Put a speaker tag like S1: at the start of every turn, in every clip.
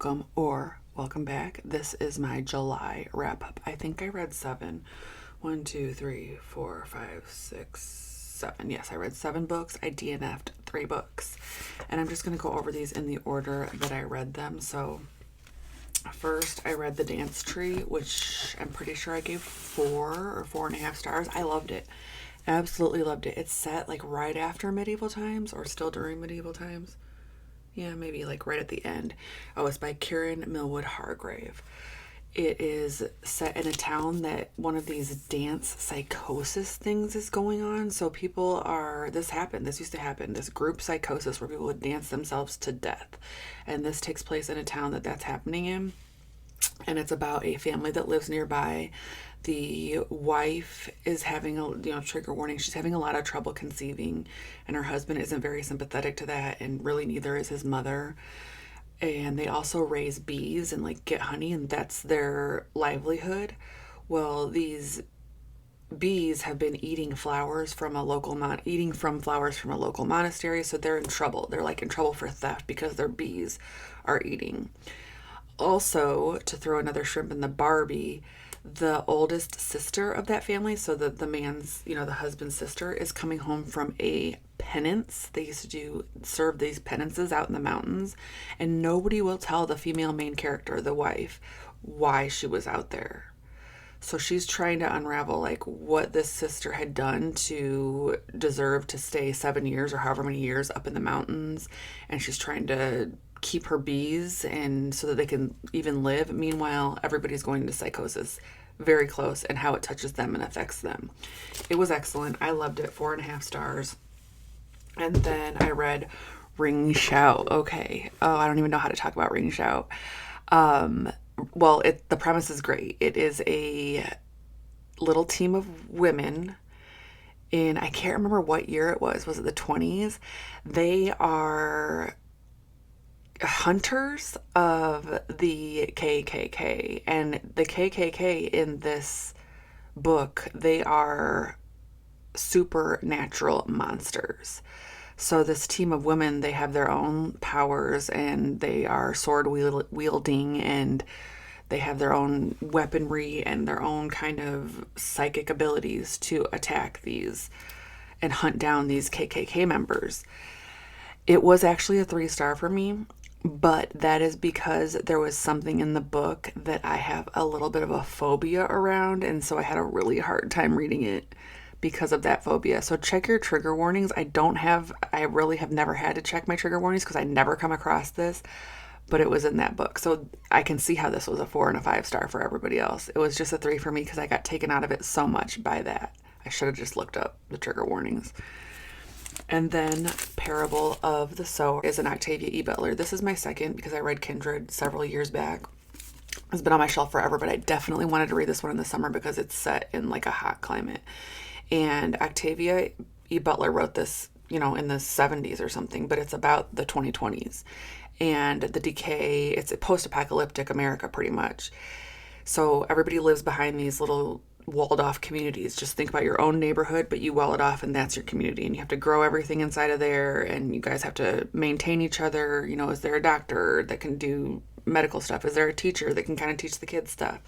S1: welcome or welcome back. This is my July wrap up. I think I read 7. 1, 2, 3, 4, 5, 6, 7. Yes, I read 7 books. I DNF'd 3 books. And I'm just going to go over these in the order that I read them. So first, I read The Dance Tree, which I'm pretty sure I gave 4 or 4.5 stars. I loved it. Absolutely loved it. It's set like right after medieval times or still during medieval times. Yeah, maybe like right at the end. Oh, it's by Kieran Millwood Hargrave. It is set in a town that one of these dance psychosis things is going on. So people are, this used to happen, this group psychosis where people would dance themselves to death. And this takes place in a town that's happening in. And it's about a family that lives nearby. The wife is having trigger warning. She's having a lot of trouble conceiving, and her husband isn't very sympathetic to that, and really neither is his mother. And they also raise bees and like get honey, and that's their livelihood. Well, these bees have been eating flowers from a local monastery, so they're in trouble. They're like in trouble for theft because their bees are eating. Also, to throw another shrimp in the Barbie, the oldest sister of that family, so the man's, the husband's sister, is coming home from a penance. They used to serve these penances out in the mountains, and nobody will tell the female main character, the wife, why she was out there. So she's trying to unravel like what this sister had done to deserve to stay 7 years or however many years up in the mountains, and she's trying to keep her bees and so that they can even live. Meanwhile, everybody's going into psychosis very close, and how it touches them and affects them. It was excellent. I loved it. 4.5 stars. And then I read Ring Shout. Okay. Oh, I don't even know how to talk about Ring Shout. Well, the premise is great. It is a little team of women in, I can't remember what year it was. Was it the 20s? They are hunters of the KKK, and the KKK in this book, they are supernatural monsters. So this team of women, they have their own powers, and they are sword wielding, and they have their own weaponry and their own kind of psychic abilities to attack these and hunt down these KKK members. It was actually a 3-star for me. But that is because there was something in the book that I have a little bit of a phobia around, and so I had a really hard time reading it because of that phobia. So check your trigger warnings. I really have never had to check my trigger warnings because I never come across this, but it was in that book. So I can see how this was a 4 and a 5-star for everybody else. It was just a 3 for me because I got taken out of it so much by that. I should have just looked up the trigger warnings. And then Parable of the Sower is an Octavia E. Butler. This is my second because I read Kindred several years back. It's been on my shelf forever, but I definitely wanted to read this one in the summer because it's set in like a hot climate. And Octavia E. Butler wrote this, in the 70s or something, but it's about the 2020s and the decay. It's a post-apocalyptic America pretty much. So everybody lives behind these little walled off communities. Just think about your own neighborhood, but you wall it off and that's your community, and you have to grow everything inside of there, and you guys have to maintain each other. Is there a doctor that can do medical stuff? Is there a teacher that can kind of teach the kids stuff?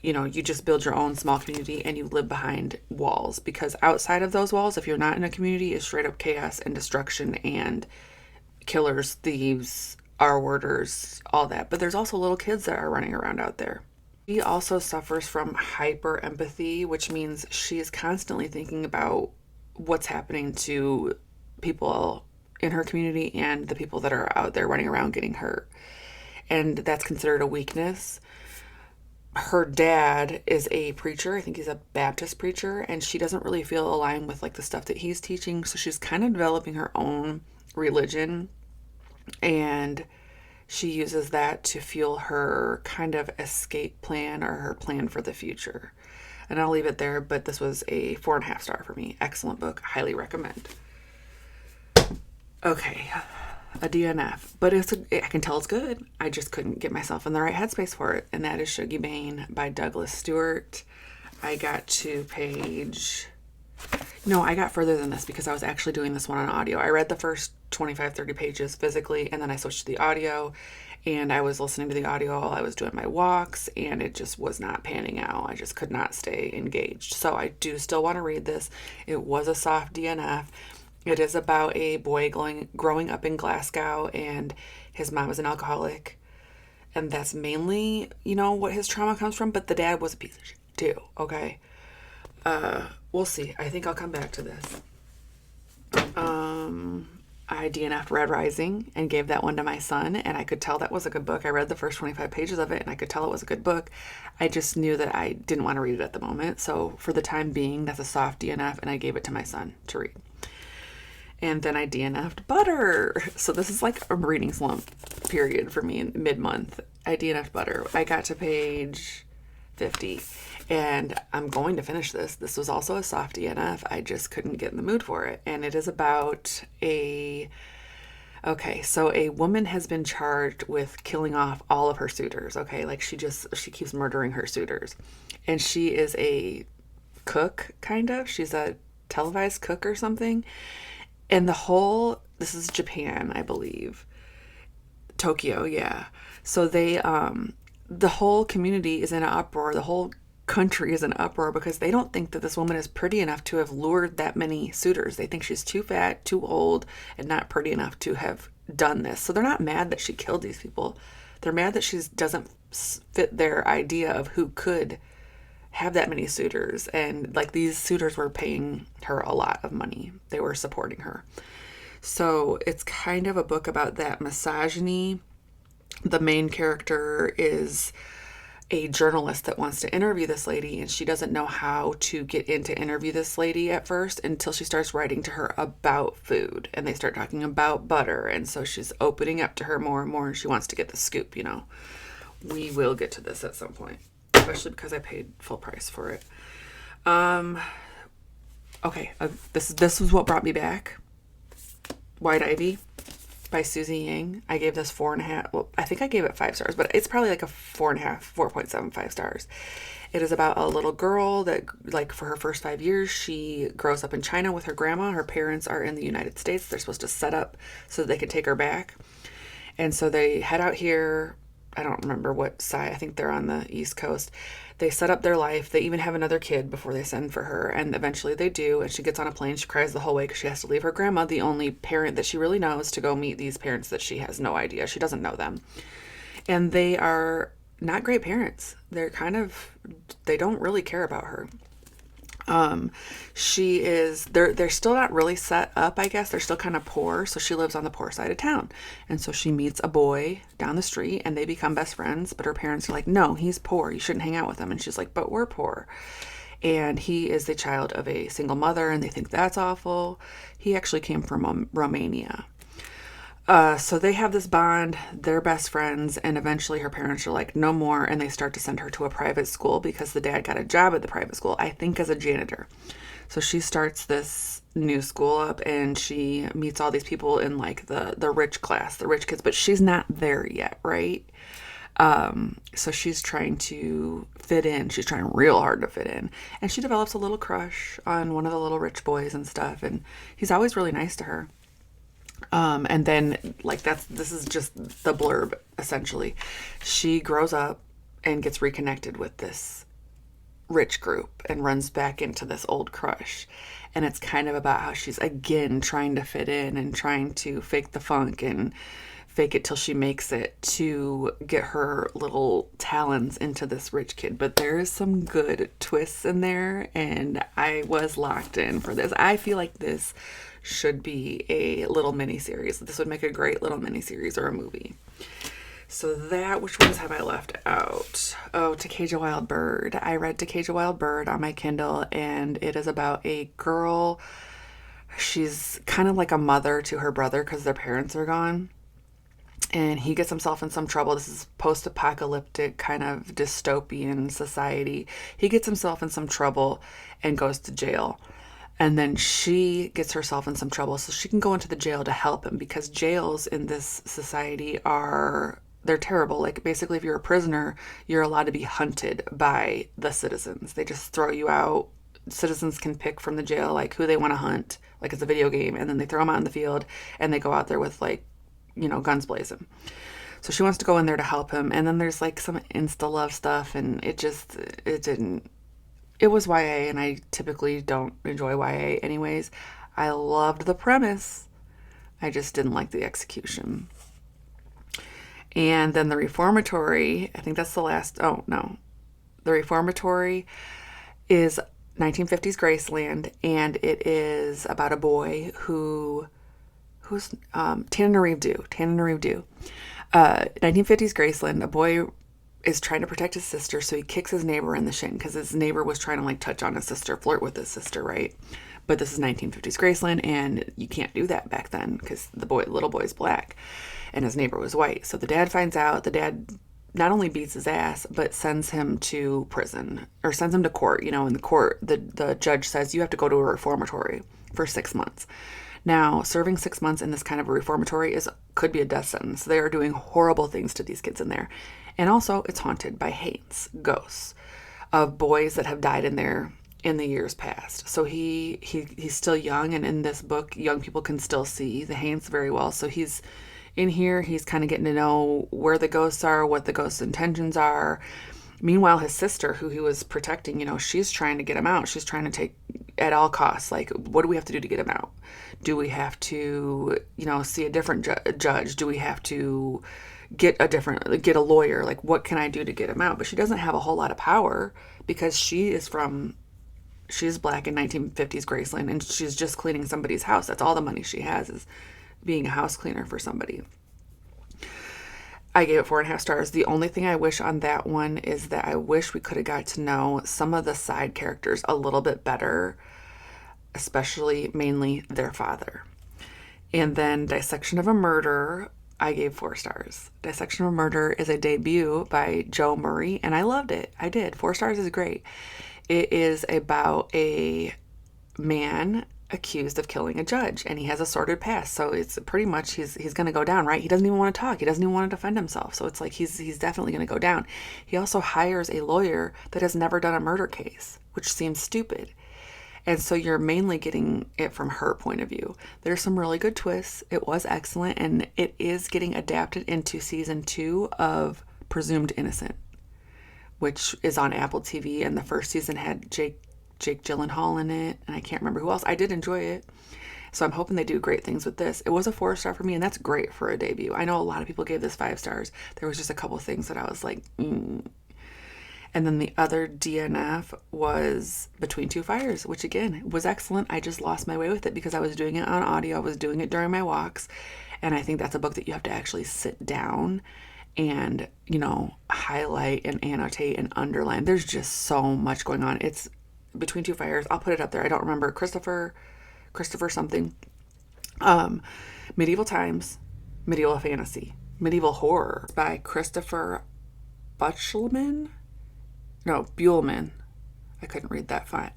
S1: You just build your own small community, and you live behind walls, because outside of those walls, if you're not in a community, is straight up chaos and destruction and killers, thieves, R-worders, all that. But there's also little kids that are running around out there. She also suffers from hyper empathy, which means she is constantly thinking about what's happening to people in her community and the people that are out there running around getting hurt. And that's considered a weakness. Her dad is a preacher. I think he's a Baptist preacher, and she doesn't really feel aligned with like the stuff that he's teaching. So she's kind of developing her own religion, and she uses that to fuel her kind of escape plan or her plan for the future. And I'll leave it there, but this was a 4.5 star for me. Excellent book. Highly recommend. Okay, a DNF. But I can tell it's good. I just couldn't get myself in the right headspace for it. And that is Shuggie Bain by Douglas Stewart. I got to page... No, I got further than this because I was actually doing this one on audio. I read the first 25, 30 pages physically, and then I switched to the audio, And I was listening to the audio while I was doing my walks, and it just was not panning out. I just could not stay engaged. So I do still want to read this. It was a soft DNF. It is about a boy growing up in Glasgow, and his mom is an alcoholic. And that's mainly, what his trauma comes from. But the dad was a piece of shit too, okay? We'll see. I think I'll come back to this. I DNF'd Red Rising and gave that one to my son, and I could tell that was a good book. I read the first 25 pages of it, and I could tell it was a good book. I just knew that I didn't want to read it at the moment. So for the time being, that's a soft DNF, and I gave it to my son to read. And then I DNF'd Butter. So this is like a reading slump period for me in mid-month. I DNF'd Butter. I got to page 50. And I'm going to finish this. This was also a soft DNF. I just couldn't get in the mood for it. And it is about a woman has been charged with killing off all of her suitors. Okay. Like she keeps murdering her suitors. And she is a cook, kind of. She's a televised cook or something. And this is Japan, I believe. Tokyo. Yeah. So the whole community is in an uproar. The whole country is in uproar because they don't think that this woman is pretty enough to have lured that many suitors. They think she's too fat, too old, and not pretty enough to have done this. So they're not mad that she killed these people. They're mad that she doesn't fit their idea of who could have that many suitors. And like these suitors were paying her a lot of money. They were supporting her. So it's kind of a book about that misogyny. The main character is a journalist that wants to interview this lady, and she doesn't know how to get in to interview this lady at first until she starts writing to her about food, and they start talking about butter, and so she's opening up to her more and more, and she wants to get the scoop. We will get to this at some point, especially because I paid full price for it. This was what brought me back. White Ivy by Susie Yang. I gave this 4.5. Well, I think I gave it 5 stars, but it's probably like a 4.5, 4.75 stars. It is about a little girl that, like, for her first 5 years, she grows up in China with her grandma. Her parents are in the United States. They're supposed to set up so that they can take her back. And so they head out here. I don't remember what side. I think they're on the East Coast. They set up their life. They even have another kid before they send for her. And eventually they do. And she gets on a plane. She cries the whole way because she has to leave her grandma, the only parent that she really knows, to go meet these parents that she has no idea. She doesn't know them. And they are not great parents. They don't really care about her. They're still not really set up, I guess. They're still kind of poor. So she lives on the poor side of town. And so she meets a boy down the street and they become best friends. But her parents are like, no, he's poor. You shouldn't hang out with him. And she's like, but we're poor. And he is the child of a single mother and they think that's awful. He actually came from Romania. So they have this bond, they're best friends, and eventually her parents are like, no more, and they start to send her to a private school because the dad got a job at the private school, I think as a janitor. So she starts this new school up, and she meets all these people in like the rich class, the rich kids, but she's not there yet, right? So she's trying to fit in. She's trying real hard to fit in, and she develops a little crush on one of the little rich boys and stuff, and he's always really nice to her. And then this is just the blurb, essentially. She grows up and gets reconnected with this rich group and runs back into this old crush. And it's kind of about how she's again trying to fit in and trying to fake the funk and fake it till she makes it to get her little talons into this rich kid. But there is some good twists in there, and I was locked in for this. I feel like this should be a little mini-series. This would make a great little mini-series or a movie. So which ones have I left out? Oh, To Cage a Wild Bird. I read To Cage a Wild Bird on my Kindle, and it is about a girl. She's kind of like a mother to her brother because their parents are gone. And he gets himself in some trouble. This is post-apocalyptic kind of dystopian society. He gets himself in some trouble and goes to jail. And then she gets herself in some trouble so she can go into the jail to help him, because jails in this society they're terrible. Like, basically, if you're a prisoner, you're allowed to be hunted by the citizens. They just throw you out. Citizens can pick from the jail, like, who they want to hunt. Like, it's a video game. And then they throw them out in the field and they go out there with, like, guns blazing. So she wants to go in there to help him. And then there's like some insta love stuff, and it didn't. It was YA, and I typically don't enjoy YA anyways. I loved the premise. I just didn't like the execution. And then the reformatory, I think that's the last. Oh, no. The reformatory is 1950s Graceland, and it is about a boy who's Tananarive Due. 1950s Graceland, a boy is trying to protect his sister, so he kicks his neighbor in the shin because his neighbor was trying to like touch on his sister, flirt with his sister, right? But this is 1950s Graceland, and you can't do that back then because little boy's black, and his neighbor was white. So the dad finds out. The dad not only beats his ass, but sends him to prison, or sends him to court. In the court, the judge says you have to go to a reformatory for 6 months. Now, serving 6 months in this kind of a reformatory could be a death sentence. They are doing horrible things to these kids in there. And also, it's haunted by haints, ghosts, of boys that have died in there in the years past. So he's still young, and in this book, young people can still see the haints very well. So he's in here, he's kind of getting to know where the ghosts are, what the ghosts' intentions are. Meanwhile, his sister, who he was protecting, she's trying to get him out. She's trying to take at all costs. Like, what do we have to do to get him out? Do we have to, see a different judge? Do we have to get a lawyer? Like, what can I do to get him out? But she doesn't have a whole lot of power because she's black in 1950s Graceland, and she's just cleaning somebody's house. That's all the money she has, is being a house cleaner for somebody. I gave it 4.5 stars. The only thing I wish on that one is that I wish we could have got to know some of the side characters a little bit better, especially mainly their father. And then Dissection of a Murder, I gave 4 stars. Dissection of a Murder is a debut by Joe Murray, and I loved it. I did. 4 stars is great. It is about a man accused of killing a judge, and he has a sordid past. So it's pretty much he's going to go down, right? He doesn't even want to talk. He doesn't even want to defend himself. So it's like he's definitely going to go down. He also hires a lawyer that has never done a murder case, which seems stupid. And so you're mainly getting it from her point of view. There's some really good twists. It was excellent, and it is getting adapted into season 2 of Presumed Innocent, which is on Apple TV, and the first season had Jake Gyllenhaal in it, and I can't remember who else. I did enjoy it, so I'm hoping they do great things with this. It was a 4-star for me, and that's great for a debut. I know a lot of people gave this 5 stars. There was just a couple things that I was like, And then the other DNF was Between Two Fires, which again was excellent. I just lost my way with it because I was doing it on audio. I was doing it during my walks, and I think that's a book that you have to actually sit down and, highlight and annotate and underline. There's just so much going on. It's Between Two Fires. I'll put it up there. I don't remember. Christopher something. Medieval Times, Medieval Fantasy, Medieval Horror by Christopher Buehlman. I couldn't read that font.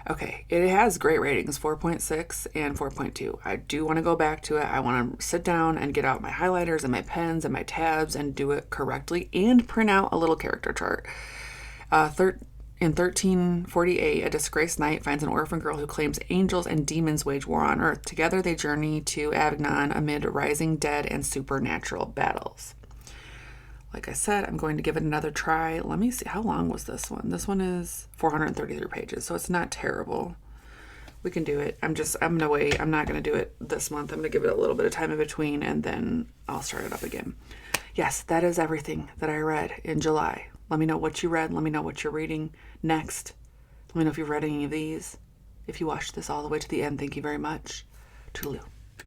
S1: Okay, it has great ratings, 4.6 and 4.2. I do want to go back to it. I want to sit down and get out my highlighters and my pens and my tabs and do it correctly and print out a little character chart. In 1348, a disgraced knight finds an orphan girl who claims angels and demons wage war on Earth. Together they journey to Avignon amid rising dead and supernatural battles. Like I said, I'm going to give it another try. Let me see. How long was this one? This one is 433 pages, so it's not terrible. We can do it. I'm going to wait. I'm not going to do it this month. I'm going to give it a little bit of time in between, and then I'll start it up again. Yes, that is everything that I read in July. Let me know what you read. Let me know what you're reading next. Let me know if you've read any of these. If you watched this all the way to the end, thank you very much. Toodaloo.